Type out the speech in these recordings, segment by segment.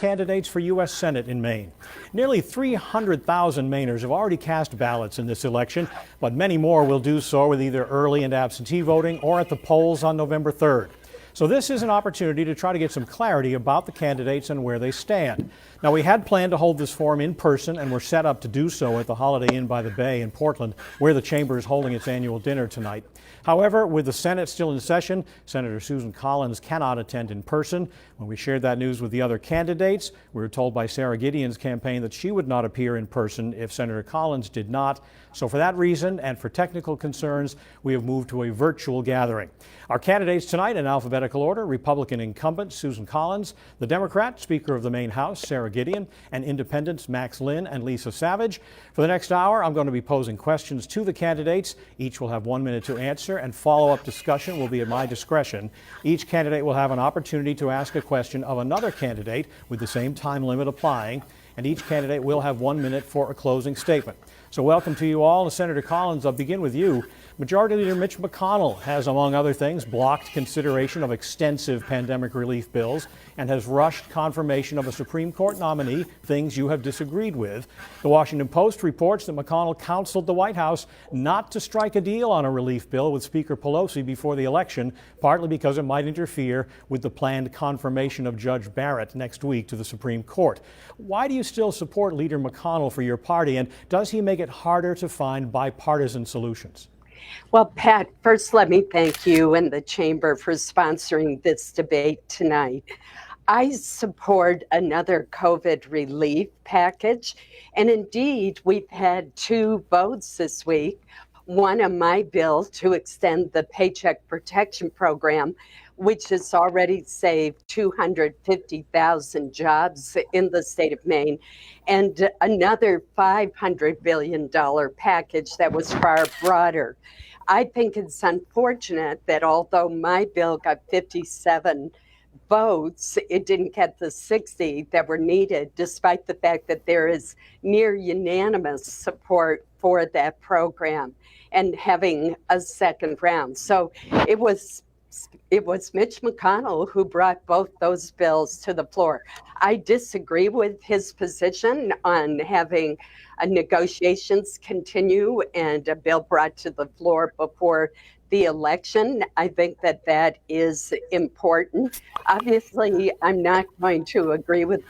candidates for U.S. Senate in Maine. Nearly 300,000 Mainers have already cast ballots in this election, but many more will do so with either early and absentee voting or at the polls on November 3rd. So this is an opportunity to try to get some clarity about the candidates and where they stand. Now, we had planned to hold this forum in person, and we're set up to do so at the Holiday Inn by the Bay in Portland, where the chamber is holding its annual dinner tonight. However, with the Senate still in session, Senator Susan Collins cannot attend in person. When we shared that news with the other candidates, we were told by Sara Gideon's campaign that she would not appear in person if Senator Collins did not. So for that reason and for technical concerns, we have moved to a virtual gathering. Our candidates tonight in alphabetical order: Republican incumbent Susan Collins, the Democrat Speaker of the Maine House Sara Gideon, and Independents Max Linn and Lisa Savage. For the next hour, I'm going to be posing questions to the candidates. Each will have 1 minute to answer, and follow-up discussion will be at my discretion. Each candidate will have an opportunity to ask a question of another candidate with the same time limit applying, and each candidate will have 1 minute for a closing statement. So welcome to you all. Senator Collins, I'll begin with you. Majority Leader Mitch McConnell has, among other things, blocked consideration of extensive pandemic relief bills and has rushed confirmation of a Supreme Court nominee, things you have disagreed with. The Washington Post reports that McConnell counseled the White House not to strike a deal on a relief bill with Speaker Pelosi before the election, partly because it might interfere with the planned confirmation of Judge Barrett next week to the Supreme Court. Why do you still support Leader McConnell for your party, and does he make it harder to find bipartisan solutions? Well, Pat, first let me thank you and the Chamber for sponsoring this debate tonight. I support another COVID relief package, and indeed, we've had 2 votes this week. One on my bill to extend the Paycheck Protection Program, which has already saved 250,000 jobs in the state of Maine, and another $500 billion package that was far broader. I think it's unfortunate that although my bill got 57 votes, it didn't get the 60 that were needed, despite the fact that there is near unanimous support for that program and having a second round. So it was Mitch McConnell who brought both those bills to the floor. I disagree with his position on having negotiations continue and a bill brought to the floor before the election. I think that that is important. Obviously, I'm not going to agree with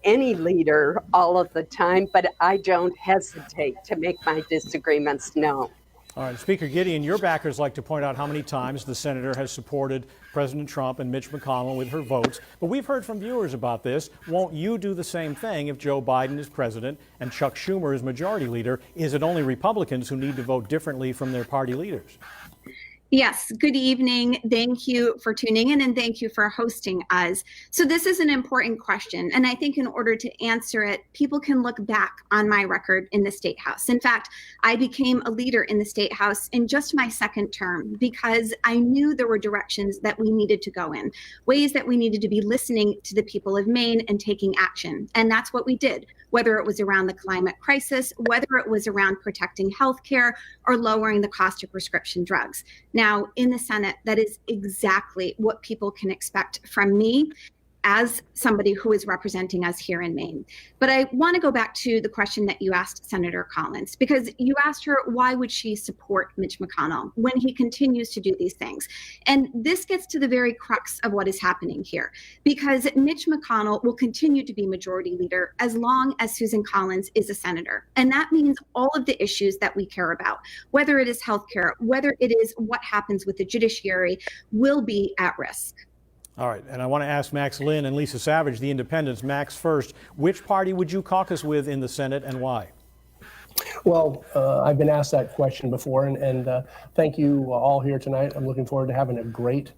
any leader all of the time, but I don't hesitate to make my disagreements known. All right, Speaker Gideon, your backers like to point out how many times the senator has supported President Trump and Mitch McConnell with her votes. But we've heard from viewers about this. Won't you do the same thing if Joe Biden is president and Chuck Schumer is majority leader? Is it only Republicans who need to vote differently from their party leaders? Yes, good evening. Thank you for tuning in and thank you for hosting us. So this is an important question. And I think in order to answer it, people can look back on my record in the State House. In fact, I became a leader in the State House in just my second term because I knew there were directions that we needed to go in, ways that we needed to be listening to the people of Maine and taking action. And that's what we did, whether it was around the climate crisis, whether it was around protecting healthcare or lowering the cost of prescription drugs. Now, in the Senate, that is exactly what people can expect from me as somebody who is representing us here in Maine. But I want to go back to the question that you asked Senator Collins, because you asked her why would she support Mitch McConnell when he continues to do these things. And this gets to the very crux of what is happening here, because Mitch McConnell will continue to be majority leader as long as Susan Collins is a senator. And that means all of the issues that we care about, whether it is healthcare, whether it is what happens with the judiciary, will be at risk. All right, and I want to ask Max Linn and Lisa Savage, the Independents. Max first. Which party would you caucus with in the Senate and why? Well, I've been asked that question before, and thank you all here tonight. I'm looking forward to having a great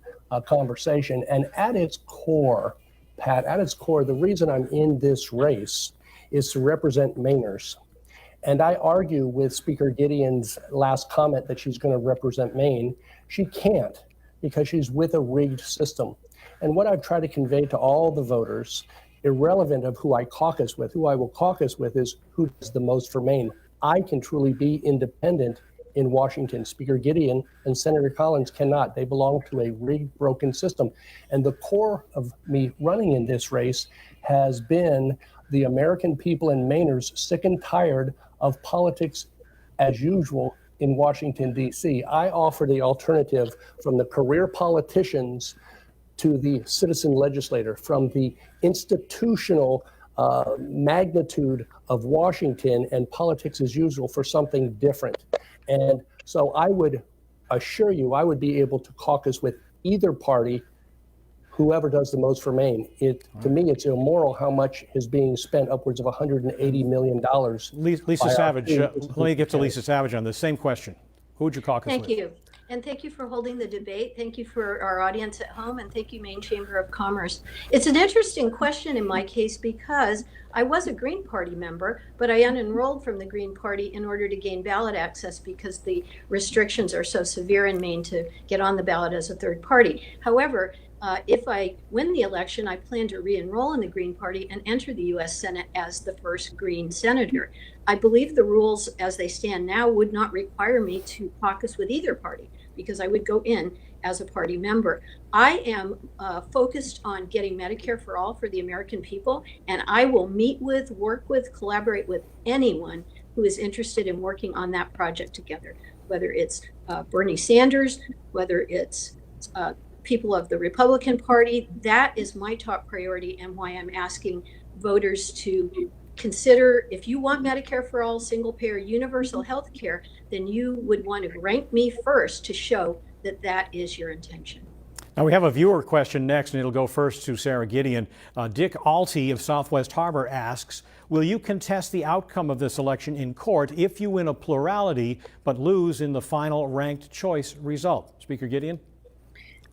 conversation. And at its core, Pat, at its core, the reason I'm in this race is to represent Mainers. And I argue with Speaker Gideon's last comment that she's going to represent Maine. She can't, because she's with a rigged system. And what I've tried to convey to all the voters, irrelevant of who I caucus with, who I will caucus with, is who does the most for Maine. I can truly be independent in Washington. Speaker Gideon and Senator Collins cannot. They belong to a rigged, broken system. And the core of me running in this race has been the American people and Mainers sick and tired of politics as usual in Washington, D.C. I offer the alternative from the career politicians to the citizen legislator, from the institutional magnitude of Washington and politics as usual for something different. And so I would assure you, I would be able to caucus with either party, whoever does the most for Maine. To me, it's immoral how much is being spent, upwards of $180 million. Lisa Savage, let me get to Lisa Savage on this same question. Who would you caucus with? Thank you. And thank you for holding the debate. Thank you for our audience at home, and thank you, Maine Chamber of Commerce. It's an interesting question in my case because I was a Green Party member, but I unenrolled from the Green Party in order to gain ballot access because the restrictions are so severe in Maine to get on the ballot as a third party. However, if I win the election, I plan to re-enroll in the Green Party and enter the U.S. Senate as the first Green senator. I believe the rules as they stand now would not require me to caucus with either party because I would go in as a party member. I am focused on getting Medicare for all for the American people, and I will meet with, work with, collaborate with anyone who is interested in working on that project together, whether it's Bernie Sanders, whether it's people of the Republican Party. That is my top priority and why I'm asking voters to consider, if you want Medicare for all, single payer, universal health care, then you would want to rank me first to show that that is your intention. Now we have a viewer question next, and it'll go first to Sara Gideon. Dick Alty of Southwest Harbor asks, will you contest the outcome of this election in court if you win a plurality but lose in the final ranked choice result? Speaker Gideon.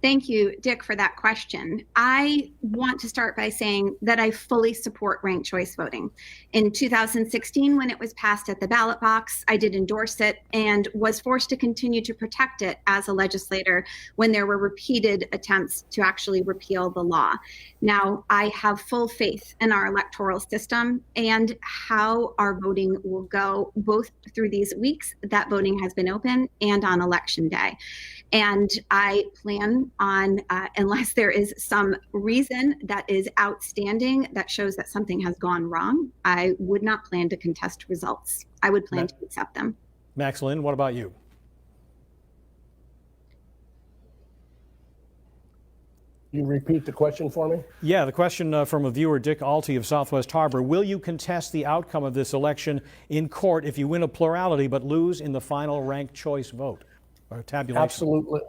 Thank you, Dick, for that question. I want to start by saying that I fully support ranked choice voting. In 2016, when it was passed at the ballot box, I did endorse it and was forced to continue to protect it as a legislator when there were repeated attempts to actually repeal the law. Now, I have full faith in our electoral system and how our voting will go both through these weeks that voting has been open and on election day. And I plan on, unless there is some reason that is outstanding that shows that something has gone wrong, I would not plan to contest results. I would plan to accept them. Max Linn, what about you? You repeat the question for me? Yeah, the question from a viewer, Dick Alty of Southwest Harbor. Will you contest the outcome of this election in court if you win a plurality but lose in the final ranked choice vote or tabulation? Absolutely.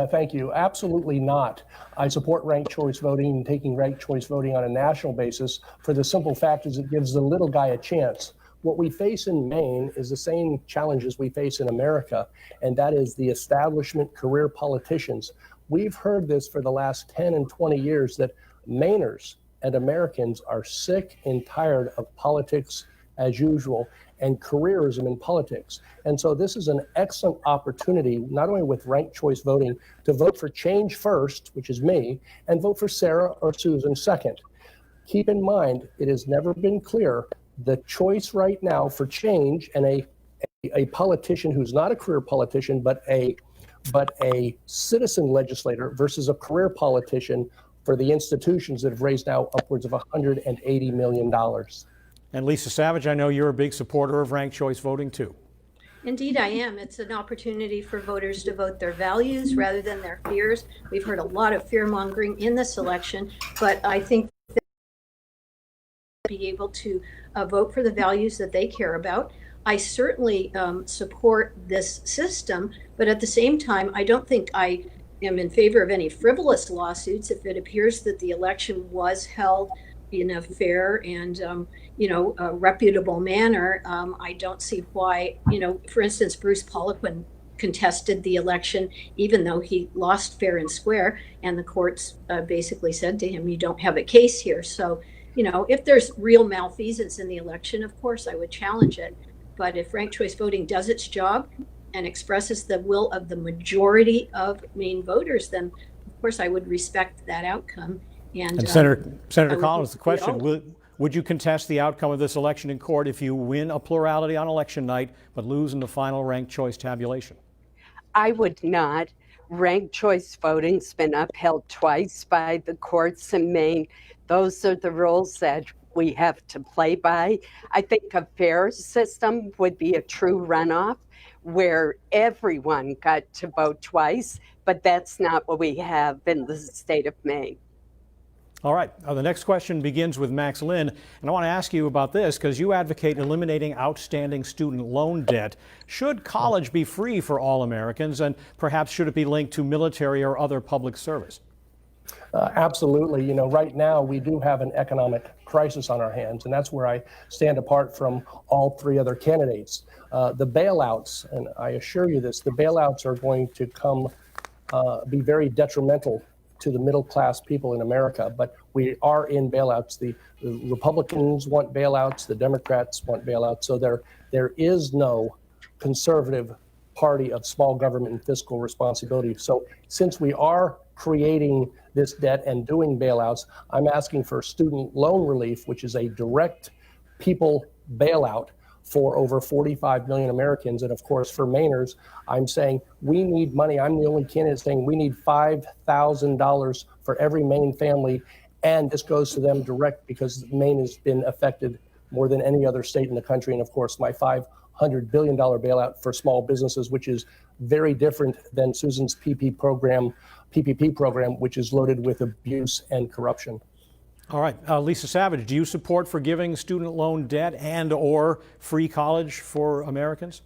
Thank you. Absolutely not. I support ranked choice voting and taking ranked choice voting on a national basis for the simple fact is it gives the little guy a chance. What we face in Maine is the same challenges we face in America, and that is the establishment career politicians. We've heard this for the last 10 and 20 years that Mainers and Americans are sick and tired of politics as usual and careerism in politics. And so this is an excellent opportunity, not only with ranked choice voting, to vote for change first, which is me, and vote for Sara or Susan second. Keep in mind, it has never been clear the choice right now for change and a politician who's not a career politician, but a citizen legislator versus a career politician for the institutions that have raised now upwards of $180 million. And Lisa Savage, I know you're a big supporter of ranked choice voting too. Indeed, I am. It's an opportunity for voters to vote their values rather than their fears. We've heard a lot of fear mongering in this election, but I think that be able to vote for the values that they care about. I certainly support this system, but at the same time, I don't think I am in favor of any frivolous lawsuits. If it appears that the election was held in a fair and a reputable manner, I don't see why, for instance, Bruce Poliquin contested the election, even though he lost fair and square, and the courts basically said to him, you don't have a case here. So, if there's real malfeasance in the election, of course I would challenge it. But if ranked choice voting does its job and expresses the will of the majority of Maine voters, then of course I would respect that outcome. And Senator Collins, the question, would you contest the outcome of this election in court if you win a plurality on election night but lose in the final ranked choice tabulation? I would not. Ranked choice voting's been upheld twice by the courts in Maine. Those are the rules that we have to play by. I think a fair system would be a true runoff where everyone got to vote twice, but that's not what we have in the state of Maine. All right, the next question begins with Max Linn, and I want to ask you about this because you advocate eliminating outstanding student loan debt. Should college be free for all Americans, and perhaps should it be linked to military or other public service? Absolutely. You know, right now we do have an economic crisis on our hands, and that's where I stand apart from all three other candidates. The bailouts, and I assure you this, the bailouts are going to be very detrimental to the middle class people in America, but we are in bailouts. The Republicans want bailouts, the Democrats want bailouts, so there is no conservative party of small government and fiscal responsibility. So since we are creating this debt and doing bailouts, I'm asking for student loan relief, which is a direct people bailout for over 45 million Americans. And of course, for Mainers, I'm saying we need money. I'm the only candidate saying we need $5,000 for every Maine family. And this goes to them direct because Maine has been affected more than any other state in the country. And of course, my $500 billion bailout for small businesses, which is very different than Susan's PPP program, which is loaded with abuse and corruption. All right, Lisa Savage, do you support forgiving student loan debt and or free college for Americans?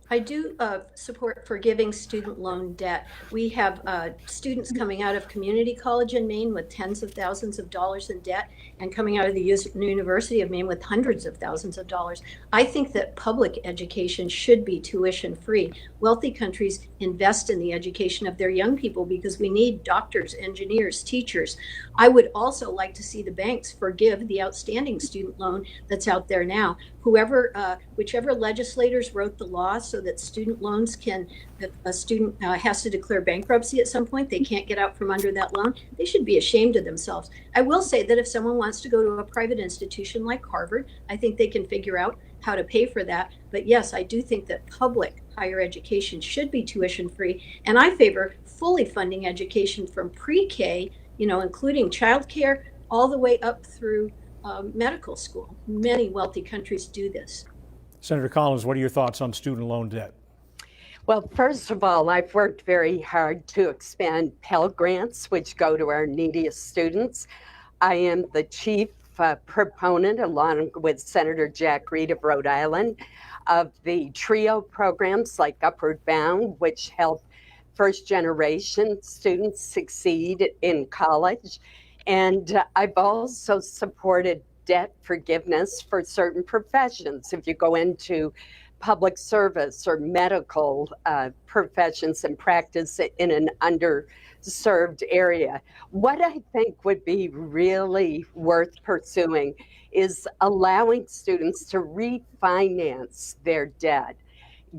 I do support forgiving student loan debt. We have students coming out of community college in Maine with tens of thousands of dollars in debt and coming out of the University of Maine with hundreds of thousands of dollars. I think that public education should be tuition free. Wealthy countries invest in the education of their young people because we need doctors, engineers, teachers. I would also like to see the banks forgive the outstanding student loan that's out there now. Whichever legislators wrote the law so that student loans if a student has to declare bankruptcy at some point, they can't get out from under that loan, they should be ashamed of themselves. I will say that if someone wants to go to a private institution like Harvard, I think they can figure out how to pay for that. But yes, I do think that public higher education should be tuition free. And I favor fully funding education from pre-K, including childcare, all the way up through medical school. Many wealthy countries do this. Senator Collins, what are your thoughts on student loan debt? Well, first of all, I've worked very hard to expand Pell Grants, which go to our neediest students. I am the chief proponent, along with Senator Jack Reed of Rhode Island, of the TRIO programs like Upward Bound, which help first-generation students succeed in college. And I've also supported debt forgiveness for certain professions. If you go into public service or medical professions and practice in an underserved area. What I think would be really worth pursuing is allowing students to refinance their debt.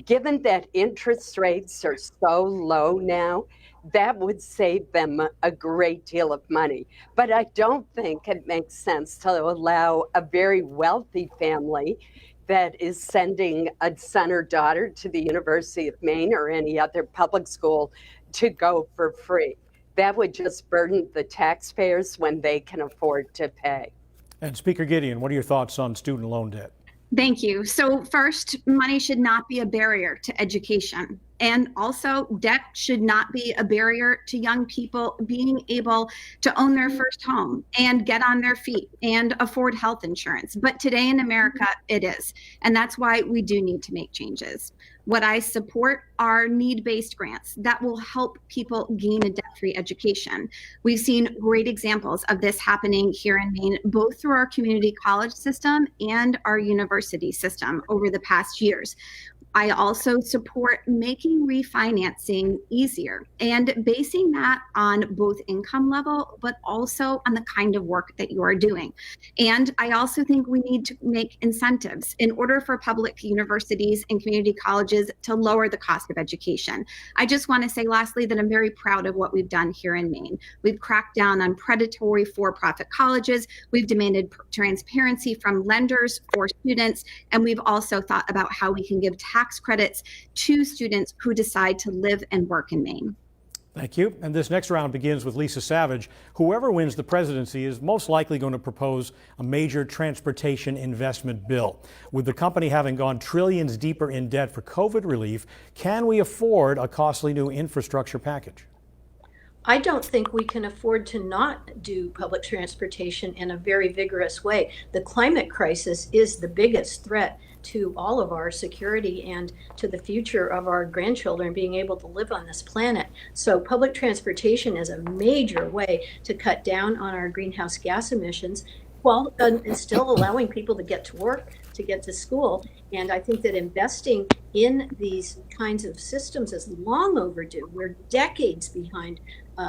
Given that interest rates are so low now, that would save them a great deal of money. But I don't think it makes sense to allow a very wealthy family that is sending a son or daughter to the University of Maine or any other public school to go for free. That would just burden the taxpayers when they can afford to pay. And Speaker Gideon, what are your thoughts on student loan debt? Thank you. So first, money should not be a barrier to education. And also, debt should not be a barrier to young people being able to own their first home and get on their feet and afford health insurance. But today in America, it is. And that's why we do need to make changes. What I support are need-based grants that will help people gain a debt-free education. We've seen great examples of this happening here in Maine, both through our community college system and our university system over the past years. I also support making refinancing easier and basing that on both income level, but also on the kind of work that you are doing. And I also think we need to make incentives in order for public universities and community colleges to lower the cost of education. I just want to say lastly that I'm very proud of what we've done here in Maine. We've cracked down on predatory for-profit colleges. We've demanded transparency from lenders for students. And we've also thought about how we can give tax credits to students who decide to live and work in Maine. Thank you. And this next round begins with Lisa Savage. Whoever wins the presidency is most likely going to propose a major transportation investment bill. With the company having gone trillions deeper in debt for COVID relief, can we afford a costly new infrastructure package? I don't think we can afford to not do public transportation in a very vigorous way. The climate crisis is the biggest threat to all of our security and to the future of our grandchildren being able to live on this planet. So public transportation is a major way to cut down on our greenhouse gas emissions while and still allowing people to get to work, to get to school. And I think that investing in these kinds of systems is long overdue. We're decades behind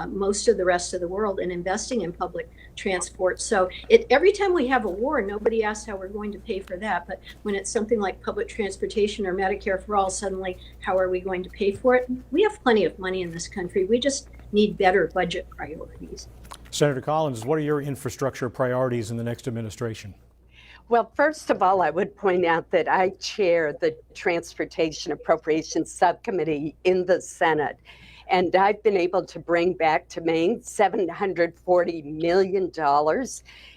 most of the rest of the world in investing in public transport. So every time we have a war, nobody asks how we're going to pay for that. But when it's something like public transportation or Medicare for all, suddenly, how are we going to pay for it? We have plenty of money in this country. We just need better budget priorities. Senator Collins, what are your infrastructure priorities in the next administration? Well, first of all, I would point out that I chair the Transportation Appropriations Subcommittee in the Senate. And I've been able to bring back to Maine $740 million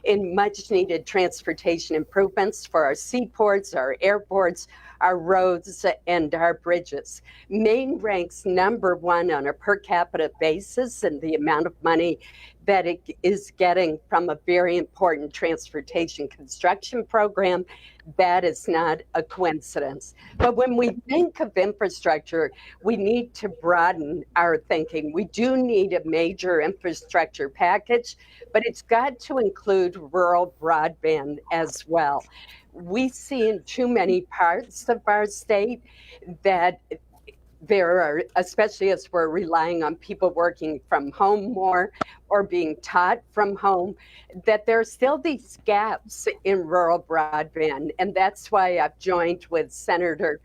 in much needed transportation improvements for our seaports, our airports, our roads, and our bridges. Maine ranks #1 on a per capita basis in the amount of money that it is getting from a very important transportation construction program. That is not a coincidence. But when we think of infrastructure, we need to broaden our thinking. We do need a major infrastructure package, but it's got to include rural broadband as well. We see in too many parts of our state that there are, especially as we're relying on people working from home more or being taught from home, that there are still these gaps in rural broadband. And that's why I've joined with Senator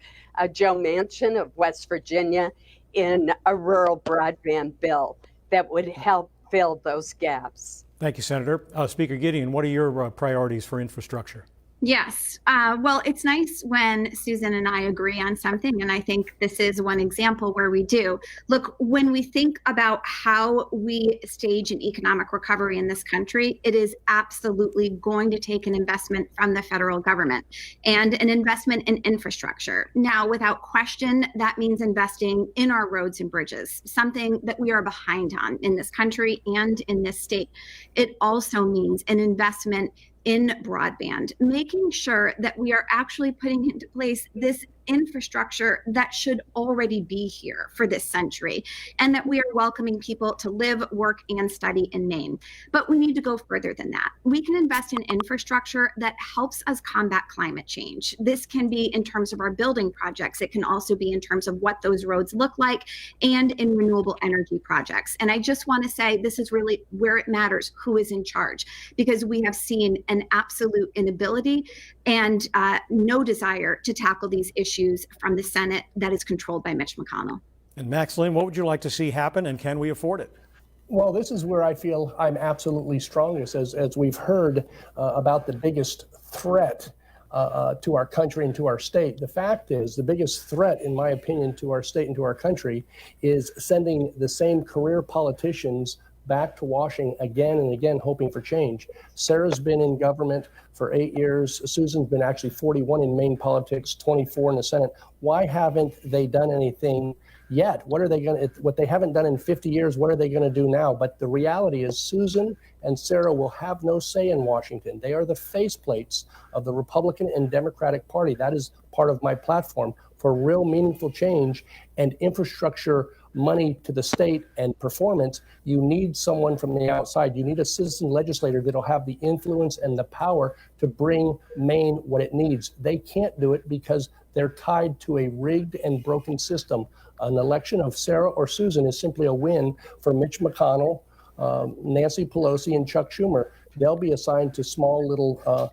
Joe Manchin of West Virginia in a rural broadband bill that would help fill those gaps. Thank you, Senator. Speaker Gideon, what are your priorities for infrastructure? Yes. Well, it's nice when Susan and I agree on something, and I think this is one example where we do. Look, when we think about how we stage an economic recovery in this country, it is absolutely going to take an investment from the federal government and an investment in infrastructure. Now, without question, that means investing in our roads and bridges, something that we are behind on in this country and in this state. It also means an investment in broadband, making sure that we are actually putting into place this infrastructure that should already be here for this century, and that we are welcoming people to live, work, and study in Maine. But we need to go further than that. We can invest in infrastructure that helps us combat climate change. This can be in terms of our building projects. It can also be in terms of what those roads look like and in renewable energy projects. And I just want to say this is really where it matters who is in charge, because we have seen an absolute inability and no desire to tackle these issues from the Senate that is controlled by Mitch McConnell. And Max Linn, what would you like to see happen, and can we afford it? Well, this is where I feel I'm absolutely strongest, as we've heard about the biggest threat to our country and to our state. The fact is, the biggest threat, in my opinion, to our state and to our country is sending the same career politicians back to Washington again and again, hoping for change. Sarah's been in government for 8 years. Susan's been actually 41 in Maine politics, 24 in the Senate. Why haven't they done anything yet? What are they going to, what they haven't done in 50 years, what are they going to do now? But the reality is Susan and Sara will have no say in Washington. They are the faceplates of the Republican and Democratic Party. That is part of my platform for real meaningful change and infrastructure money to the state and performance. You need someone from the outside. You need a citizen legislator that'll have the influence and the power to bring Maine what it needs. They can't do it because they're tied to a rigged and broken system. An election of Sara or Susan is simply a win for Mitch McConnell, Nancy Pelosi, and Chuck Schumer. They'll be assigned to small little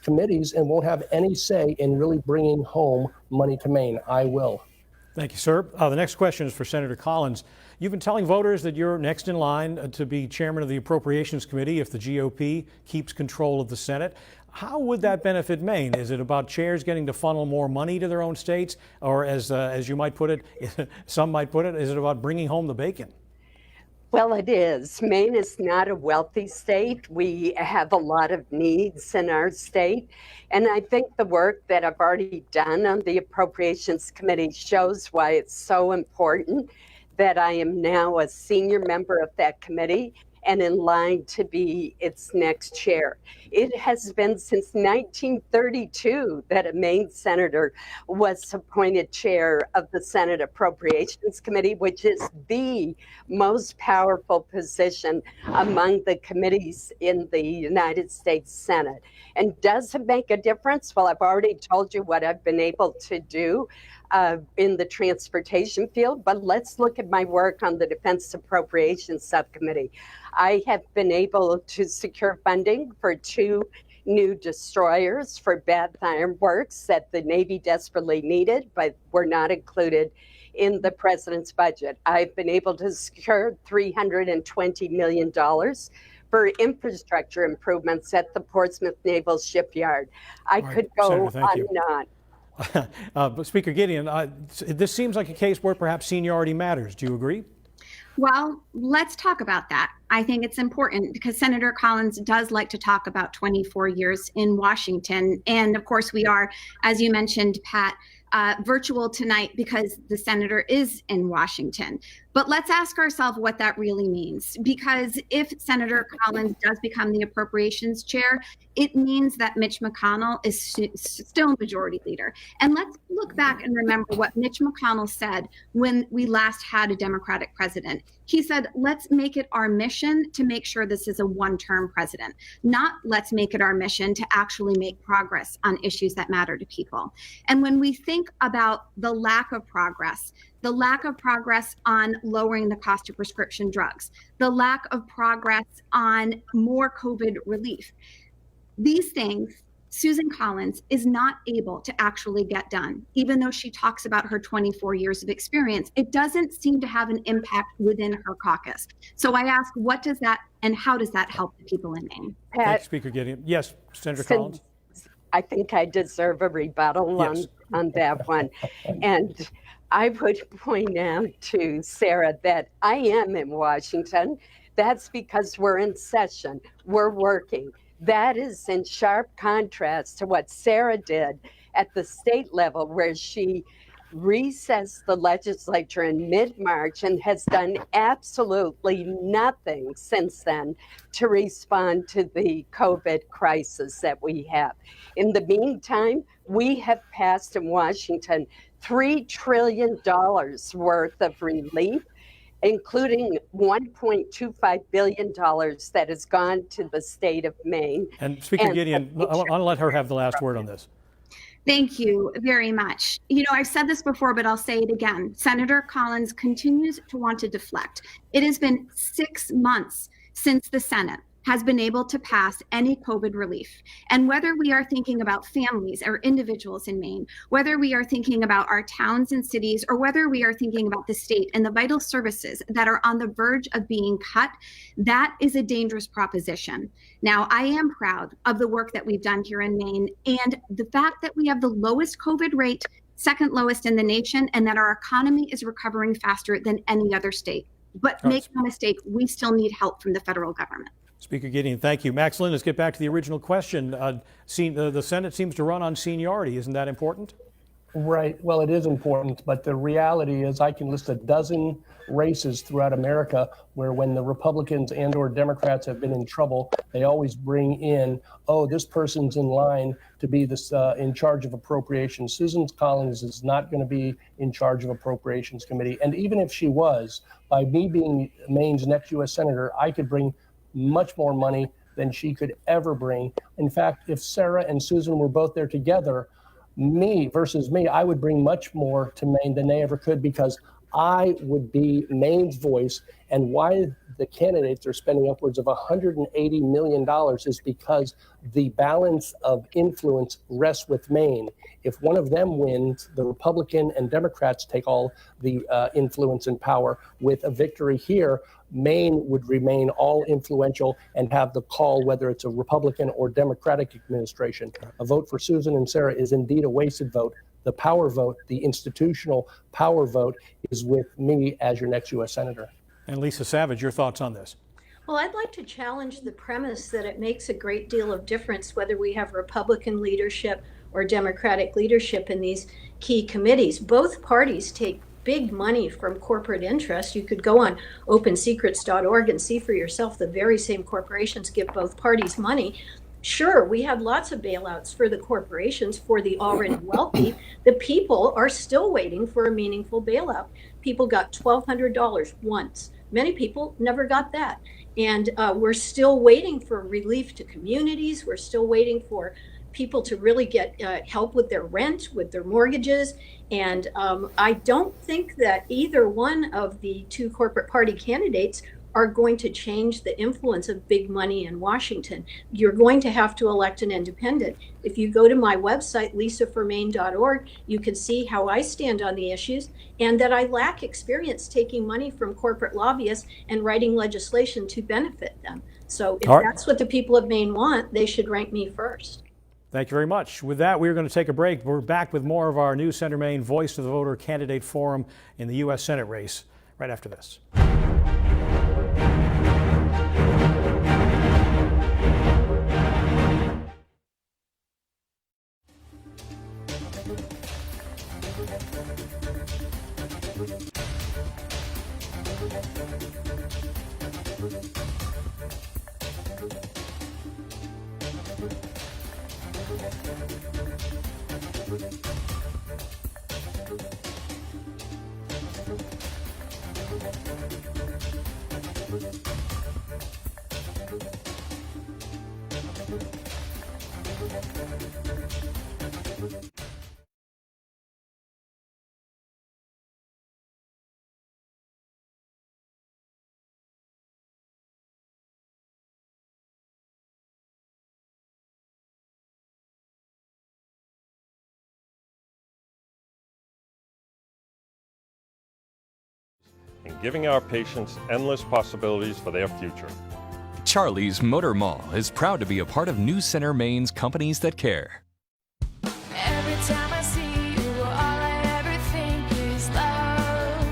committees and won't have any say in really bringing home money to Maine. I will. Thank you, sir. The next question is for Senator Collins. You've been telling voters that you're next in line to be chairman of the Appropriations Committee if the GOP keeps control of the Senate. How would that benefit Maine? Is it about chairs getting to funnel more money to their own states? Or as you might put it, some might put it, is it about bringing home the bacon? Well, it is. Maine is not a wealthy state. We have a lot of needs in our state. And I think the work that I've already done on the Appropriations Committee shows why it's so important that I am now a senior member of that committee and in line to be its next chair. It has been since 1932 that a Maine senator was appointed chair of the Senate Appropriations Committee, which is the most powerful position among the committees in the United States Senate. And does it make a difference? Well, I've already told you what I've been able to do in the transportation field, but let's look at my work on the Defense Appropriations Subcommittee. I have been able to secure funding for 2 new destroyers for Bath Iron Works that the Navy desperately needed, but were not included in the president's budget. I've been able to secure $320 million for infrastructure improvements at the Portsmouth Naval Shipyard. I could go Senator, thank you. on and on. But Speaker Gideon, this seems like a case where perhaps seniority matters. Do you agree? Well, let's talk about that. I think it's important because Senator Collins does like to talk about 24 years in Washington. And of course, we are, as you mentioned, Pat, virtual tonight because the senator is in Washington. But let's ask ourselves what that really means. Because if Senator Collins does become the appropriations chair, it means that Mitch McConnell is still majority leader. And let's look back and remember what Mitch McConnell said when we last had a Democratic president. He said, let's make it our mission to make sure this is a one-term president, not let's make it our mission to actually make progress on issues that matter to people. And when we think about the lack of progress on lowering the cost of prescription drugs, the lack of progress on more COVID relief, these things Susan Collins is not able to actually get done, even though she talks about her 24 years of experience. It doesn't seem to have an impact within her caucus. So I ask, what does that and how does that help the people in Maine? Pat, Thanks, Speaker Gideon. Yes, Senator Collins. I think I deserve a rebuttal on that one. And I would point out to Sara that I am in Washington. That's because we're in session. We're working. That is in sharp contrast to what Sara did at the state level, where she recessed the legislature in mid-March and has done absolutely nothing since then to respond to the COVID crisis that we have. In the meantime, we have passed in Washington $3 trillion worth of relief, including $1.25 billion that has gone to the state of Maine. And Speaker Gideon, I want to let her have the last word on this. Thank you very much. You know, I've said this before, but I'll say it again. Senator Collins continues to want to deflect. It has been 6 months since the Senate has been able to pass any COVID relief. And whether we are thinking about families or individuals in Maine, whether we are thinking about our towns and cities, or whether we are thinking about the state and the vital services that are on the verge of being cut, that is a dangerous proposition. Now, I am proud of the work that we've done here in Maine and the fact that we have the lowest COVID rate, second lowest in the nation, and that our economy is recovering faster than any other state. But make no mistake, we still need help from the federal government. Speaker Gideon, thank you. Max Linn, let's get back to the original question. The Senate seems to run on seniority. Isn't that important? Right. Well, it is important, but the reality is I can list a dozen races throughout America where when the Republicans and or Democrats have been in trouble, they always bring in, oh, this person's in line to be this in charge of appropriations. Susan Collins is not going to be in charge of Appropriations Committee. And even if she was, by me being Maine's next U.S. Senator, I could bring much more money than she could ever bring. In fact, if Sara and Susan were both there together, me versus me, I would bring much more to Maine than they ever could, because I would be Maine's voice. And why the candidates are spending upwards of $180 million is because the balance of influence rests with Maine. If one of them wins, the Republican and Democrats take all the influence and power. With a victory here, Maine would remain all influential and have the call whether it's a Republican or Democratic administration. A vote for Susan and Sara is indeed a wasted vote. The power vote, the institutional power vote, is with me as your next U.S. Senator. And Lisa Savage, your thoughts on this? Well, I'd like to challenge the premise that it makes a great deal of difference whether we have Republican leadership or Democratic leadership in these key committees. Both parties take big money from corporate interests. You could go on opensecrets.org and see for yourself the very same corporations give both parties money. Sure, we had lots of bailouts for the corporations, for the already wealthy. The people are still waiting for a meaningful bailout. People got $1,200 once. Many people never got that. And we're still waiting for relief to communities. We're still waiting for people to really get help with their rent, with their mortgages. And I don't think that either one of the two corporate party candidates are going to change the influence of big money in Washington. You're going to have to elect an independent. If you go to my website, lisaformaine.org, you can see how I stand on the issues and that I lack experience taking money from corporate lobbyists and writing legislation to benefit them. So if that's what the people of Maine want, they should rank me first. Thank you very much. With that, we're going to take a break. We're back with more of our new Center Maine Voice of the Voter Candidate Forum in the U.S. Senate race right after this. and giving our patients endless possibilities for their future. Charlie's Motor Mall is proud to be a part of New Center Maine's Companies That Care. Every time I see you, all I ever think is love.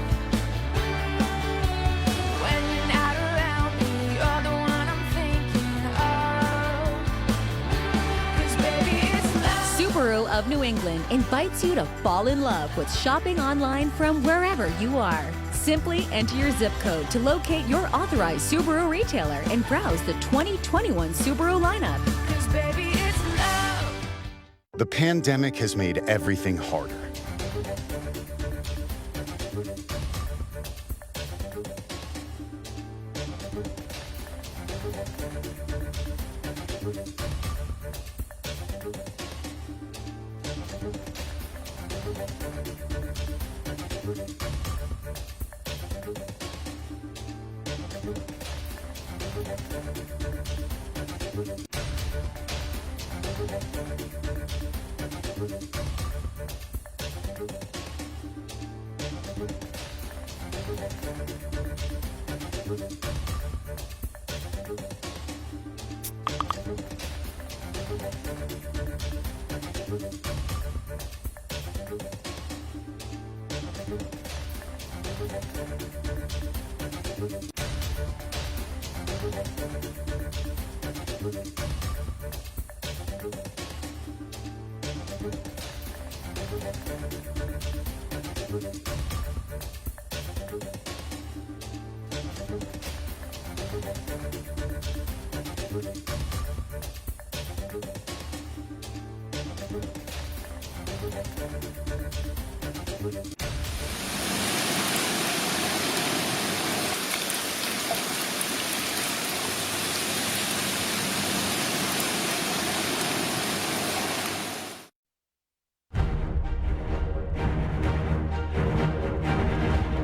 When you're not around me, you're the one I'm thinking of. 'Cause baby, it's love. Subaru of New England invites you to fall in love with shopping online from wherever you are. Simply enter your zip code to locate your authorized Subaru retailer and browse the 2021 Subaru lineup. 'Cause baby, it's love. The pandemic has made everything harder.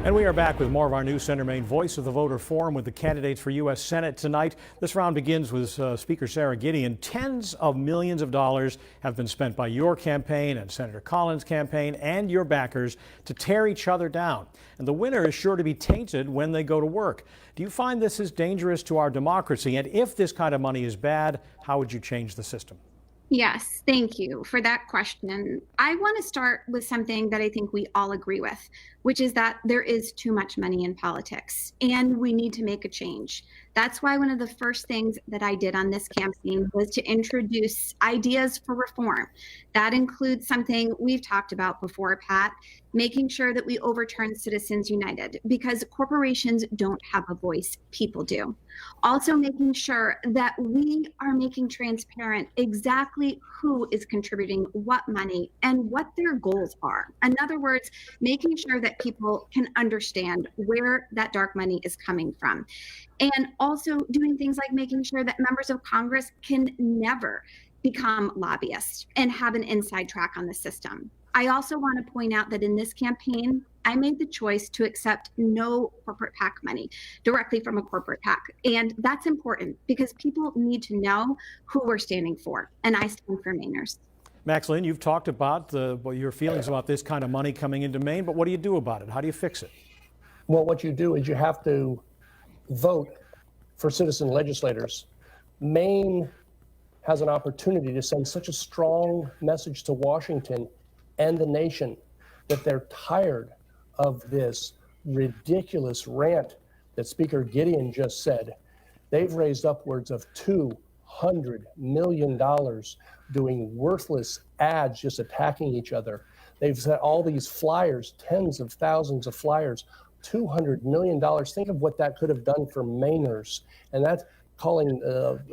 And we are back with more of our new Center Maine Voice of the Voter Forum with the candidates for U.S. Senate tonight. This round begins with Speaker Sara Gideon. Tens of millions of dollars have been spent by your campaign and Senator Collins' campaign and your backers to tear each other down. And the winner is sure to be tainted when they go to work. Do you find this is dangerous to our democracy? And if this kind of money is bad, how would you change the system? Yes, thank you for that question. I want to start with something that I think we all agree with, which is that there is too much money in politics and we need to make a change. That's why one of the first things that I did on this campaign was to introduce ideas for reform. That includes something we've talked about before, Pat, making sure that we overturn Citizens United because corporations don't have a voice, people do. Also, making sure that we are making transparent exactly who is contributing what money and what their goals are. In other words, making sure that people can understand where that dark money is coming from. And also doing things like making sure that members of Congress can never become lobbyists and have an inside track on the system. I also want to point out that in this campaign, I made the choice to accept no corporate PAC money directly from a corporate PAC. And that's important because people need to know who we're standing for. And I stand for Mainers. Max Linn, you've talked about your feelings about this kind of money coming into Maine, but what do you do about it? How do you fix it? Well, what you do is you have to vote for citizen legislators. Maine has an opportunity to send such a strong message to Washington and the nation that they're tired of this ridiculous rant that Speaker Gideon just said. They've raised upwards of $200 million doing worthless ads, just attacking each other. They've set all these flyers, tens of thousands of flyers, $200 million. Think of what that could have done for Mainers. And that's calling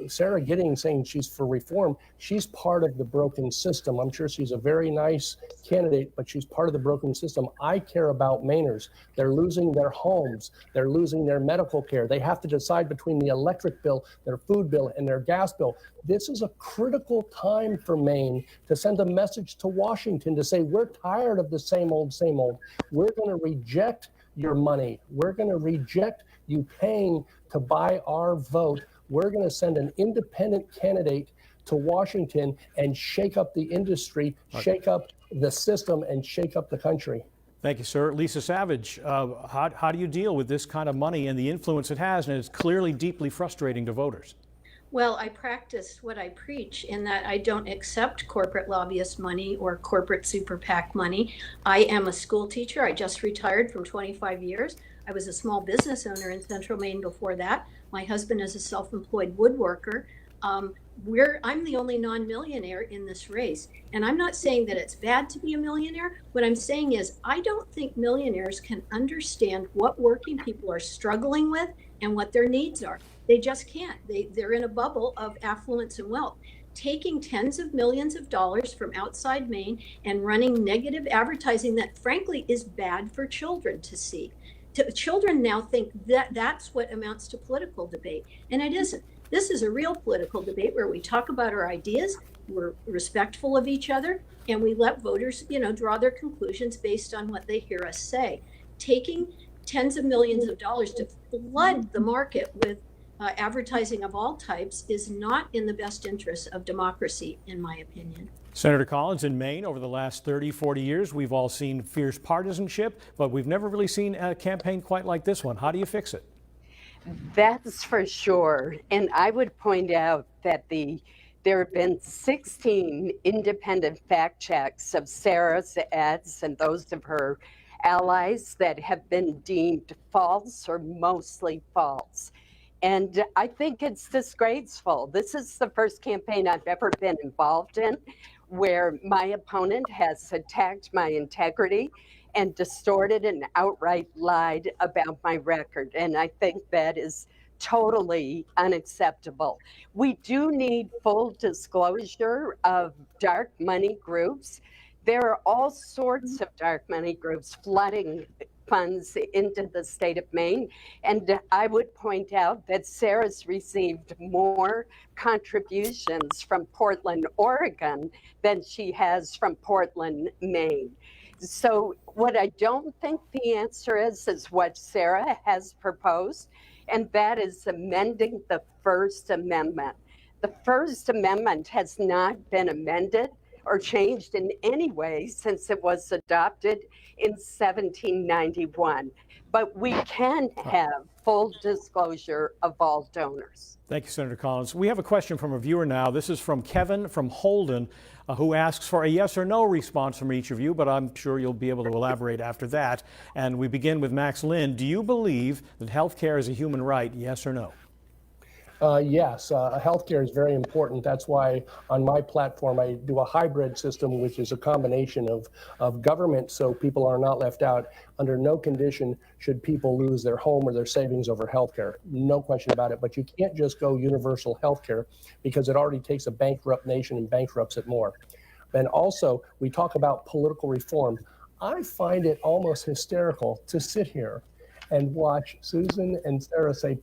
Sara Gideon saying she's for reform. She's part of the broken system. I'm sure she's a very nice candidate, but she's part of the broken system. I care about Mainers. They're losing their homes. They're losing their medical care. They have to decide between the electric bill, their food bill, and their gas bill. This is a critical time for Maine to send a message to Washington to say, we're tired of the same old, same old. We're going to reject your money. We're going to reject you paying to buy our vote. We're going to send an independent candidate to Washington and shake up the industry, shake up the system, and shake up the country. Thank you, sir. Lisa Savage, how do you deal with this kind of money and the influence it has? And it's clearly deeply frustrating to voters. Well, I practice what I preach in that I don't accept corporate lobbyist money or corporate super PAC money. I am a school teacher. I just retired from 25 years. I was a small business owner in Central Maine before that. My husband is a self-employed woodworker. I'm the only non-millionaire in this race. And I'm not saying that it's bad to be a millionaire. What I'm saying is I don't think millionaires can understand what working people are struggling with and what their needs are. They just can't. They're in a bubble of affluence and wealth. Taking tens of millions of dollars from outside Maine and running negative advertising that frankly is bad for children to see. Children now think that that's what amounts to political debate, and it isn't. This is a real political debate where we talk about our ideas, we're respectful of each other, and we let voters, draw their conclusions based on what they hear us say. Taking tens of millions of dollars to flood the market with advertising of all types is not in the best interest of democracy, in my opinion. Senator Collins, in Maine, over the last 30, 40 years, we've all seen fierce partisanship, but we've never really seen a campaign quite like this one. How do you fix it? That's for sure. And I would point out that there have been 16 independent fact checks of Sara's ads and those of her allies that have been deemed false or mostly false. And I think it's disgraceful. This is the first campaign I've ever been involved in where my opponent has attacked my integrity and distorted and outright lied about my record. And I think that is totally unacceptable. We do need full disclosure of dark money groups. There are all sorts of dark money groups flooding funds into the state of Maine. And I would point out that Sara's received more contributions from Portland, Oregon than she has from Portland, Maine. So what I don't think the answer is what Sara has proposed, and that is amending the First Amendment. The First Amendment has not been amended or changed in any way since it was adopted in 1791. But we can have full disclosure of all donors. Thank you, Senator Collins. We have a question from a viewer now. This is from Kevin from Holden, who asks for a yes or no response from each of you, but I'm sure you'll be able to elaborate after that. And we begin with Max Linn. Do you believe that health care is a human right, yes or no? Yes, healthcare is very important. That's why on my platform I do a hybrid system, which is a combination of government, so people are not left out. Under no condition should people lose their home or their savings over healthcare. No question about it. But you can't just go universal healthcare because it already takes a bankrupt nation and bankrupts it more. And also, we talk about political reform. I find it almost hysterical to sit here and watch Susan and Sara say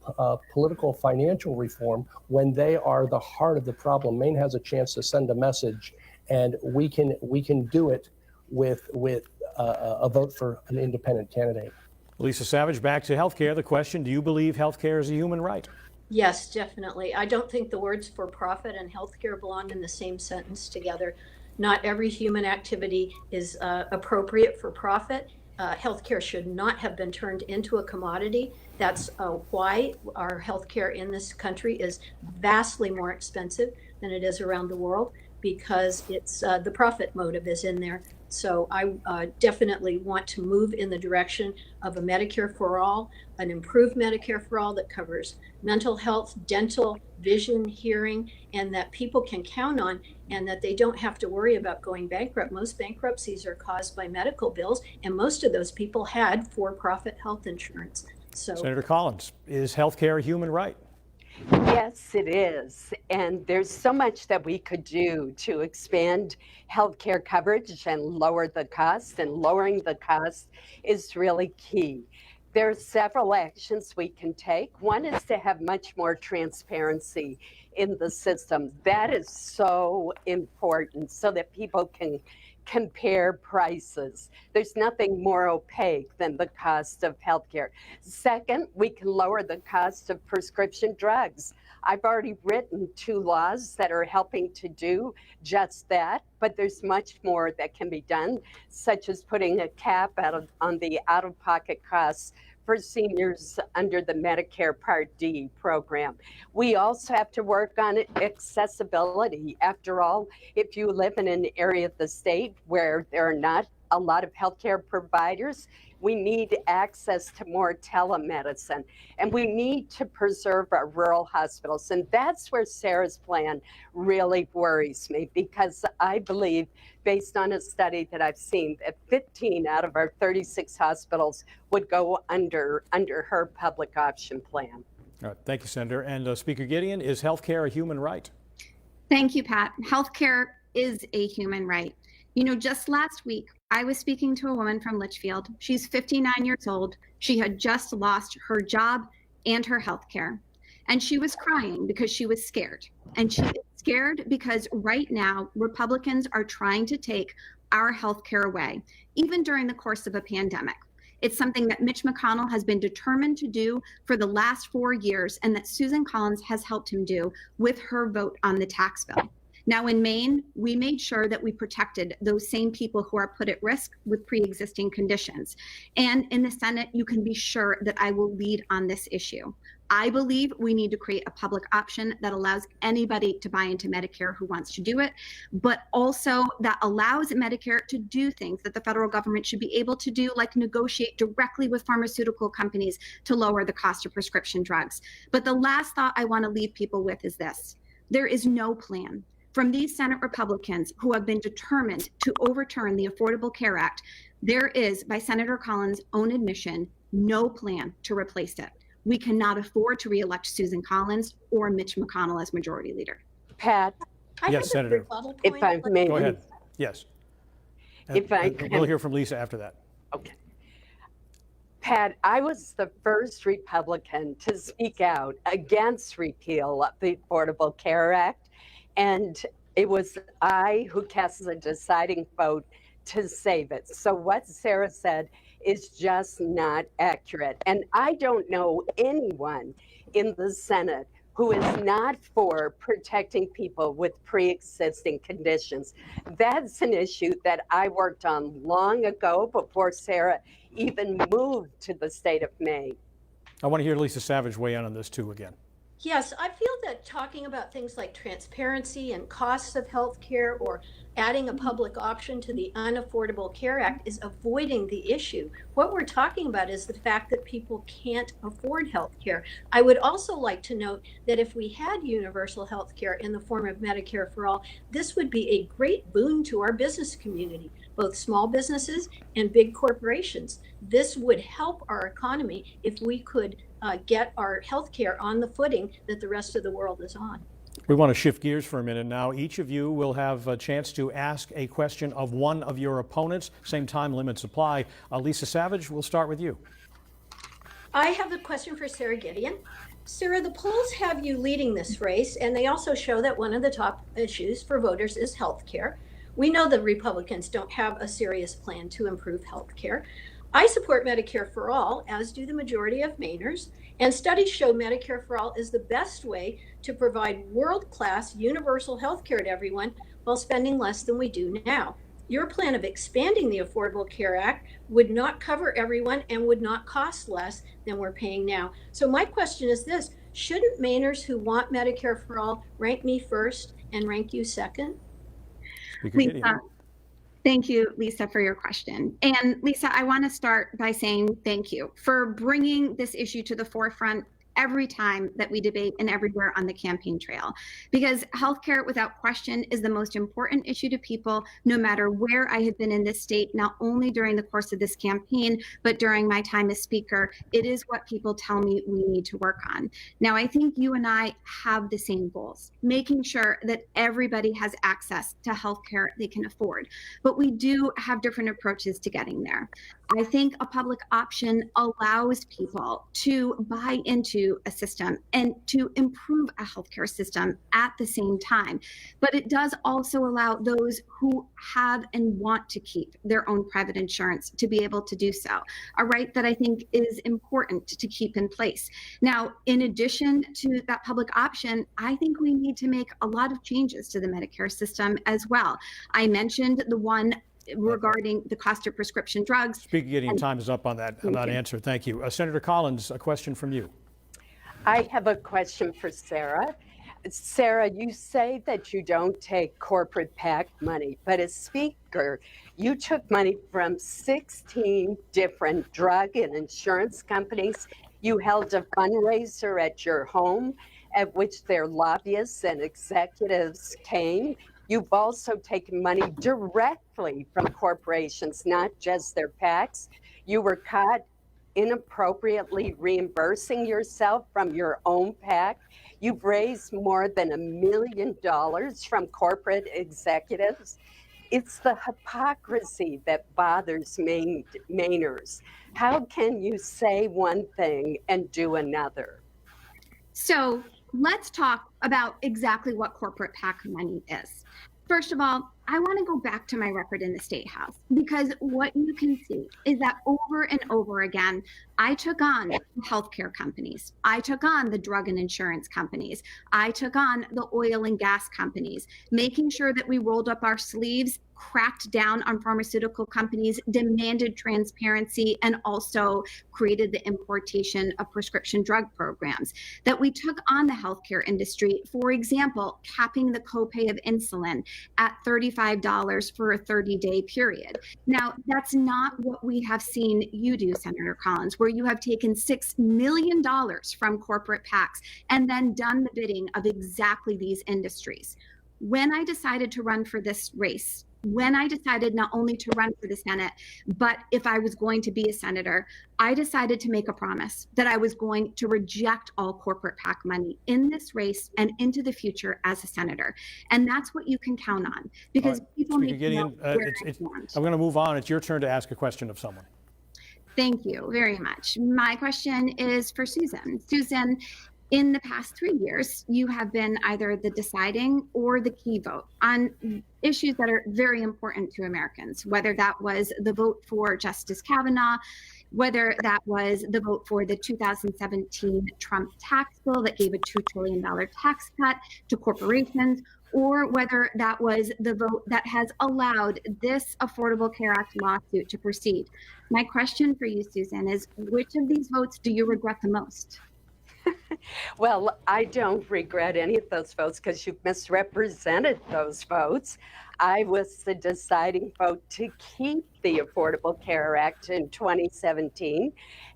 political financial reform when they are the heart of the problem. Maine has a chance to send a message, and we can do it with a vote for an independent candidate. Lisa Savage, back to healthcare. The question, do you believe healthcare is a human right? Yes, definitely. I don't think the words for profit and healthcare belong in the same sentence together. Not every human activity is appropriate for profit. Healthcare should not have been turned into a commodity. That's why our healthcare in this country is vastly more expensive than it is around the world, because it's the profit motive is in there. So I definitely want to move in the direction of a Medicare for all, an improved Medicare for all that covers mental health, dental, vision, hearing, and that people can count on, and that they don't have to worry about going bankrupt. Most bankruptcies are caused by medical bills, and most of those people had for-profit health insurance. So, Senator Collins, is healthcare a human right? Yes, it is. And there's so much that we could do to expand healthcare coverage and lower the cost, and lowering the cost is really key. There are several actions we can take. One is to have much more transparency in the system. That is so important so that people can compare prices. There's nothing more opaque than the cost of healthcare. Second, we can lower the cost of prescription drugs. I've already written 2 laws that are helping to do just that, but there's much more that can be done, such as putting a cap on the out-of-pocket costs for seniors under the Medicare Part D program. We also have to work on accessibility. After all, if you live in an area of the state where there are not a lot of healthcare providers, we need access to more telemedicine, and we need to preserve our rural hospitals. And that's where Sara's plan really worries me, because I believe, based on a study that I've seen, that 15 out of our 36 hospitals would go under her public option plan. All right, thank you, Senator. And Speaker Gideon, is healthcare a human right? Thank you, Pat. Healthcare is a human right. You know, just last week, I was speaking to a woman from Litchfield. She's 59 years old. She had just lost her job and her health care. And she was crying because she was scared. And she is scared because right now, Republicans are trying to take our health care away, even during the course of a pandemic. It's something that Mitch McConnell has been determined to do for the last 4 years, and that Susan Collins has helped him do with her vote on the tax bill. Now, in Maine, we made sure that we protected those same people who are put at risk with pre-existing conditions. And in the Senate, you can be sure that I will lead on this issue. I believe we need to create a public option that allows anybody to buy into Medicare who wants to do it, but also that allows Medicare to do things that the federal government should be able to do, like negotiate directly with pharmaceutical companies to lower the cost of prescription drugs. But the last thought I want to leave people with is this: there is no plan from these Senate Republicans who have been determined to overturn the Affordable Care Act. There is, by Senator Collins' own admission, no plan to replace it. We cannot afford to reelect Susan Collins or Mitch McConnell as majority leader. Pat? Yes, Senator. If I may. Go ahead. Yes. We'll hear from Lisa after that. Okay. Pat, I was the first Republican to speak out against repeal of the Affordable Care Act. And it was I who cast the deciding vote to save it. So what Sara said is just not accurate. And I don't know anyone in the Senate who is not for protecting people with pre-existing conditions. That's an issue that I worked on long ago before Sara even moved to the state of Maine. I want to hear Lisa Savage weigh in on this too again. Yes, I feel that talking about things like transparency and costs of health care or adding a public option to the Unaffordable Care Act is avoiding the issue. What we're talking about is the fact that people can't afford health care. I would also like to note that if we had universal health care in the form of Medicare for all, this would be a great boon to our business community, both small businesses and big corporations. This would help our economy if we could get our health care on the footing that the rest of the world is on. We want to shift gears for a minute now. Each of you will have a chance to ask a question of one of your opponents. Same time limits apply. Lisa Savage, we'll start with you. I have a question for Sara Gideon. Sara, the polls have you leading this race, and they also show that one of the top issues for voters is health care. We know the Republicans don't have a serious plan to improve health care. I support Medicare for all, as do the majority of Mainers, and studies show Medicare for all is the best way to provide world-class universal health care to everyone while spending less than we do now. Your plan of expanding the Affordable Care Act would not cover everyone and would not cost less than we're paying now. So my question is this: shouldn't Mainers who want Medicare for all rank me first and rank you second? Lisa, thank you, Lisa, for your question. And Lisa, I want to start by saying thank you for bringing this issue to the forefront every time that we debate and everywhere on the campaign trail, because healthcare without question is the most important issue to people, no matter where I have been in this state, not only during the course of this campaign, but during my time as speaker. It is what people tell me we need to work on. Now, I think you and I have the same goals, making sure that everybody has access to healthcare they can afford, but we do have different approaches to getting there. I think a public option allows people to buy into a system and to improve a healthcare system at the same time. But it does also allow those who have and want to keep their own private insurance to be able to do so, a right that I think is important to keep in place. Now, in addition to that public option, I think we need to make a lot of changes to the Medicare system as well. I mentioned the one regarding the cost of prescription drugs. Speaker Gideon, time is up on that answer. Thank you. Senator Collins, a question from you. I have a question for Sara. Sara, you say that you don't take corporate PAC money, but as Speaker, you took money from 16 different drug and insurance companies. You held a fundraiser at your home at which their lobbyists and executives came. You've also taken money directly from corporations, not just their PACs. You were caught inappropriately reimbursing yourself from your own PAC. You've raised more than $1 million from corporate executives. It's the hypocrisy that bothers Mainers. How can you say one thing and do another? So let's talk about exactly what corporate PAC money is. First of all, I want to go back to my record in the State House, because what you can see is that over and over again, I took on the healthcare companies. I took on the drug and insurance companies. I took on the oil and gas companies, making sure that we rolled up our sleeves, cracked down on pharmaceutical companies, demanded transparency, and also created the importation of prescription drug programs. That we took on the healthcare industry, for example, capping the copay of insulin at $35 for a 30-day period. Now, that's not what we have seen you do, Senator Collins, where you have taken $6 million from corporate PACs and then done the bidding of exactly these industries. When I decided to run for this race, when I decided not only to run for the Senate, but if I was going to be a senator, I decided to make a promise that I was going to reject all corporate PAC money in this race and into the future as a senator. And that's what you can count on, because people need to know where I stand. I'm going to move on. It's your turn to ask a question of someone. Thank you very much. My question is for Susan. Susan, in the past 3 years, you have been either the deciding or the key vote on issues that are very important to Americans, whether that was the vote for Justice Kavanaugh whether that was the vote for the 2017 Trump tax bill that gave a $2 trillion tax cut to corporations, or whether that was the vote that has allowed this Affordable Care Act lawsuit to proceed. My question for you, Susan, is which of these votes do you regret the most? Well, I don't regret any of those votes because you've misrepresented those votes. I was the deciding vote to keep the Affordable Care Act in 2017,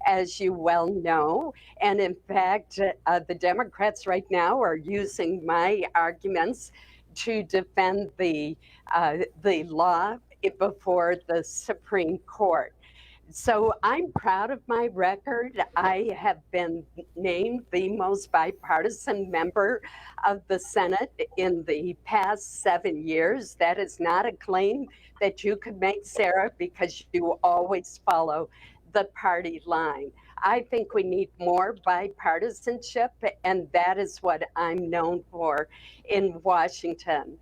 as you well know. And in fact, the Democrats right now are using my arguments to defend the law before the Supreme Court. So I'm proud of my record. I have been named the most bipartisan member of the Senate in the past 7 years. That is not a claim that you could make, Sarah, because you always follow the party line. I think we need more bipartisanship, and that is what I'm known for in Washington.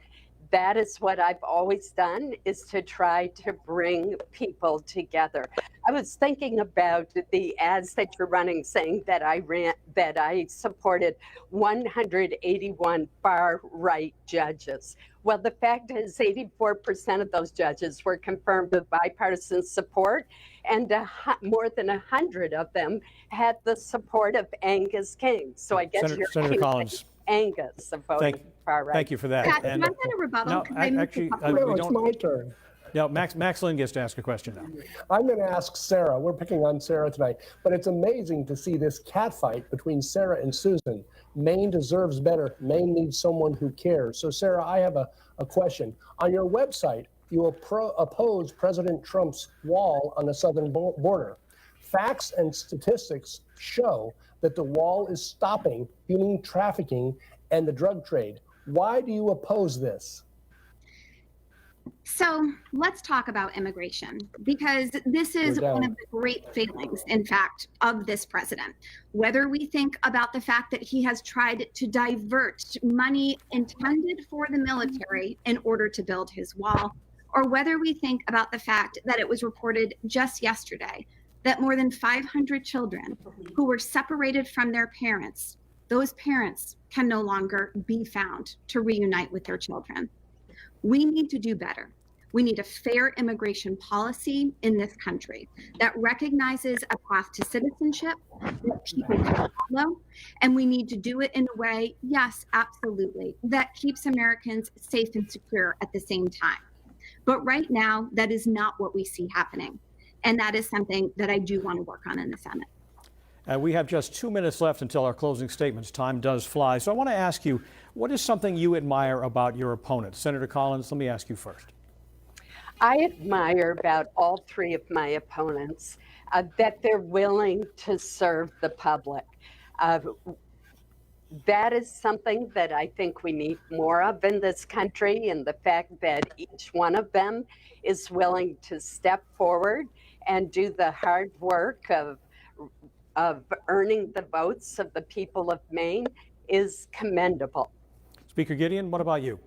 That is what I've always done, is to try to bring people together. I was thinking about the ads that you're running saying that I supported 181 far-right judges. Well, the fact is 84% of those judges were confirmed with bipartisan support, and more than 100 of them had the support of Angus King. So I guess Senator Collins. Angus of voting far right. Thank you for that. Pat, can I get a rebuttal? It's my turn. No, Max Linn gets to ask a question now. I'm going to ask Sarah. We're picking on Sarah tonight, but it's amazing to see this catfight between Sarah and Susan. Maine deserves better. Maine needs someone who cares. So, Sarah, I have a question. On your website, you oppose President Trump's wall on the southern border. Facts and statistics show that the wall is stopping human trafficking and the drug trade. Why do you oppose this? So let's talk about immigration, because this is one of the great failings, in fact, of this president. Whether we think about the fact that he has tried to divert money intended for the military in order to build his wall, or whether we think about the fact that it was reported just yesterday that more than 500 children who were separated from their parents, those parents can no longer be found to reunite with their children. We need to do better. We need a fair immigration policy in this country that recognizes a path to citizenship that people can follow. And we need to do it in a way, yes, absolutely, that keeps Americans safe and secure at the same time. But right now, that is not what we see happening. And that is something that I do want to work on in the Senate. We have just 2 minutes left until our closing statements. Time does fly. So I want to ask you, what is something you admire about your opponent? Senator Collins, let me ask you first. I admire about all three of my opponents that they're willing to serve the public. That is something that I think we need more of in this country, and the fact that each one of them is willing to step forward and do the hard work of earning the votes of the people of Maine is commendable. Speaker Gideon, what about you?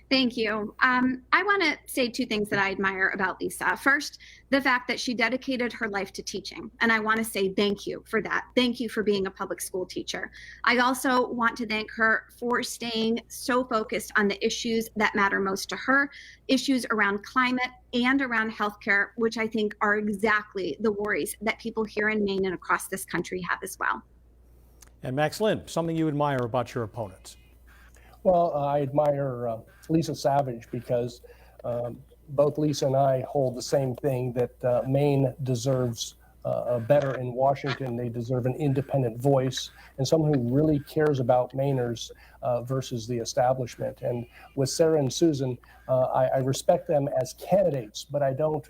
Thank you. I want to say two things that I admire about Lisa. First, the fact that she dedicated her life to teaching. And I want to say thank you for that. Thank you for being a public school teacher. I also want to thank her for staying so focused on the issues that matter most to her, issues around climate and around healthcare, which I think are exactly the worries that people here in Maine and across this country have as well. And Max Linn, something you admire about your opponents? Well, I admire Lisa Savage because both Lisa and I hold the same thing, that Maine deserves better in Washington. They deserve an independent voice and someone who really cares about Mainers versus the establishment. And with Sarah and Susan, I respect them as candidates, but I don't.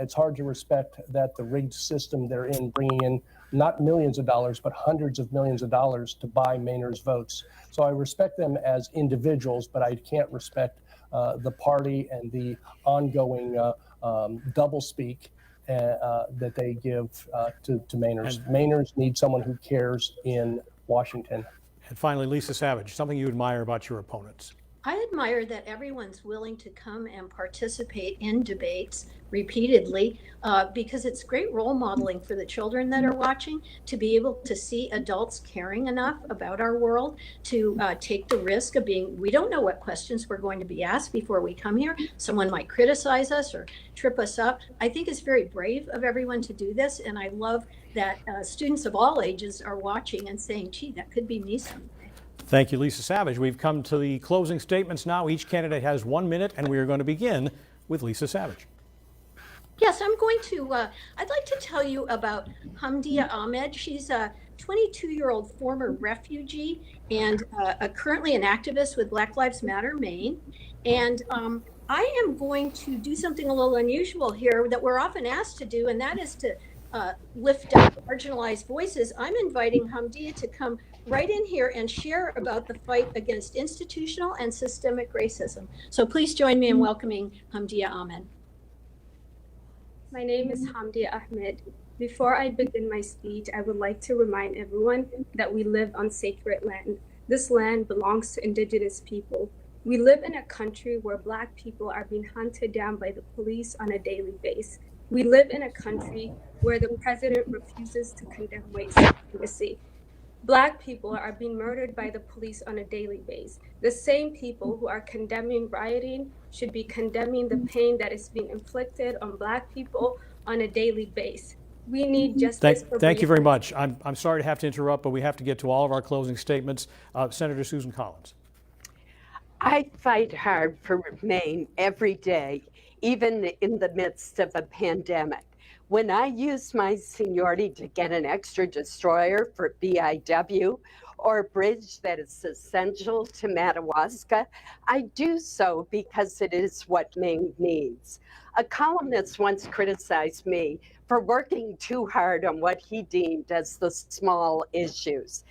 It's hard to respect that the rigged system they're in, bringing in not millions of dollars, but hundreds of millions of dollars to buy Mainers' votes. So I respect them as individuals, but I can't respect the party and the ongoing doublespeak that they give to Mainers. Mainers need someone who cares in Washington. And finally, Lisa Savage, something you admire about your opponents? I admire that everyone's willing to come and participate in debates repeatedly because it's great role modeling for the children that are watching to be able to see adults caring enough about our world to take the risk of we don't know what questions we're going to be asked before we come here. Someone might criticize us or trip us up. I think it's very brave of everyone to do this. And I love that students of all ages are watching and saying, gee, that could be me someday. Thank you, Lisa Savage. We've come to the closing statements now. Each candidate has 1 minute, and we are going to begin with Lisa Savage. Yes, I'm going to, I'd like to tell you about Hamdia Ahmed. She's a 22-year-old former refugee and currently an activist with Black Lives Matter Maine. And I am going to do something a little unusual here that we're often asked to do, and that is to lift up marginalized voices. I'm inviting Hamdia to come right in here and share about the fight against institutional and systemic racism. So please join me in welcoming Hamdia Ahmed. My name is Hamdia Ahmed. Before I begin my speech, I would like to remind everyone that we live on sacred land. This land belongs to Indigenous people. We live in a country where Black people are being hunted down by the police on a daily basis. We live in a country where the president refuses to condemn white supremacy. Black people are being murdered by the police on a daily basis. The same people who are condemning rioting should be condemning the pain that is being inflicted on Black people on a daily basis. We need justice. Thank you very much. I'm sorry to have to interrupt, but we have to get to all of our closing statements. Senator Susan Collins. I fight hard for Maine every day, even in the midst of a pandemic. When I use my seniority to get an extra destroyer for BIW or a bridge that is essential to Madawaska, I do so because it is what Maine needs. A columnist once criticized me for working too hard on what he deemed as the small issues.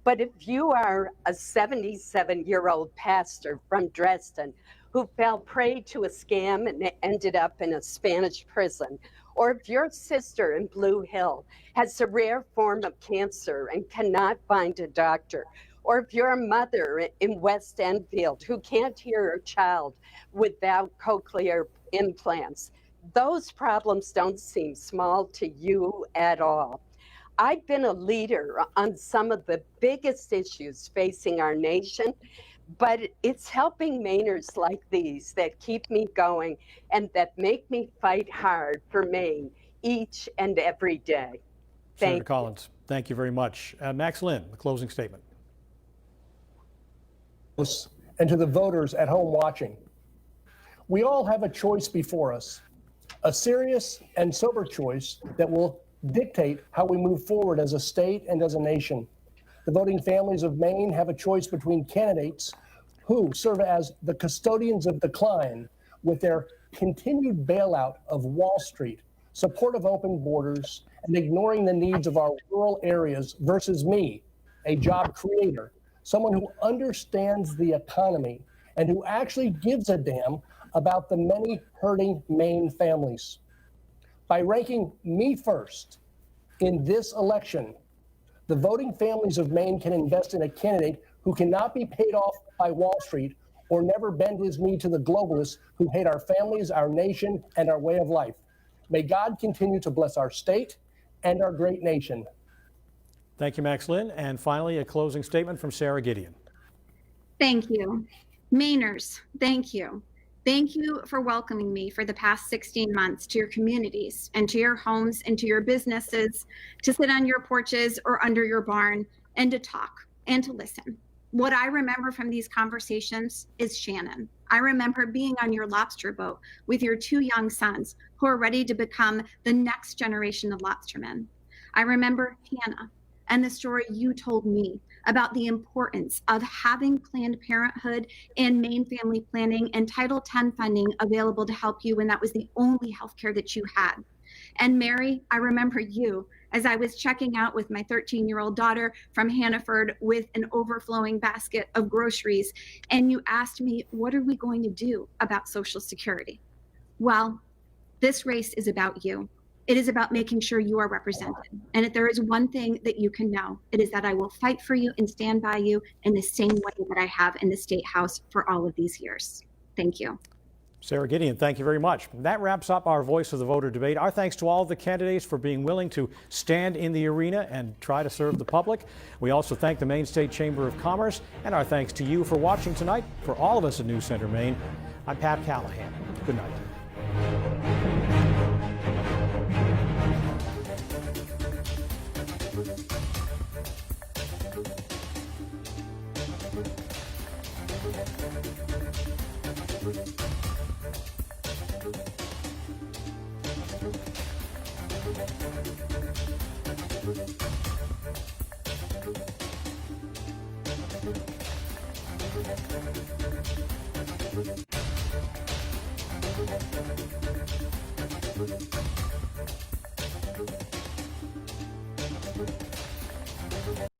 But if you are a 77-year-old pastor from Dresden who fell prey to a scam and ended up in a Spanish prison, or if your sister in Blue Hill has a rare form of cancer and cannot find a doctor, or if you're a mother in West Enfield who can't hear her child without cochlear implants, those problems don't seem small to you at all. I've been a leader on some of the biggest issues facing our nation, but it's helping Mainers like these that keep me going and that make me fight hard for Maine each and every day. Senator Collins, thank you very much. Max Linn, the closing statement. And to the voters at home watching, we all have a choice before us, a serious and sober choice that will dictate how we move forward as a state and as a nation. The voting families of Maine have a choice between candidates who serve as the custodians of decline with their continued bailout of Wall Street, support of open borders, and ignoring the needs of our rural areas versus me, a job creator, someone who understands the economy and who actually gives a damn about the many hurting Maine families. By ranking me first in this election, the voting families of Maine can invest in a candidate who cannot be paid off by Wall Street or never bend his knee to the globalists who hate our families, our nation, and our way of life. May God continue to bless our state and our great nation. Thank you, Max Linn. And finally, a closing statement from Sara Gideon. Thank you. Mainers, thank you. Thank you for welcoming me for the past 16 months to your communities and to your homes and to your businesses, to sit on your porches or under your barn and to talk and to listen. What I remember from these conversations is Shannon. I remember being on your lobster boat with your 2 young sons who are ready to become the next generation of lobstermen. I remember Hannah and the story you told me about the importance of having Planned Parenthood and Maine Family Planning and Title X funding available to help you when that was the only healthcare that you had. And Mary, I remember you as I was checking out with my 13-year-old daughter from Hannaford with an overflowing basket of groceries, and you asked me, what are we going to do about Social Security? Well, this race is about you. It is about making sure you are represented. And if there is one thing that you can know, it is that I will fight for you and stand by you in the same way that I have in the State House for all of these years. Thank you. Sara Gideon, thank you very much. That wraps up our Voice of the Voter debate. Our thanks to all the candidates for being willing to stand in the arena and try to serve the public. We also thank the Maine State Chamber of Commerce, and our thanks to you for watching tonight. For all of us at News Center Maine, I'm Pat Callahan. Good night. Thank you.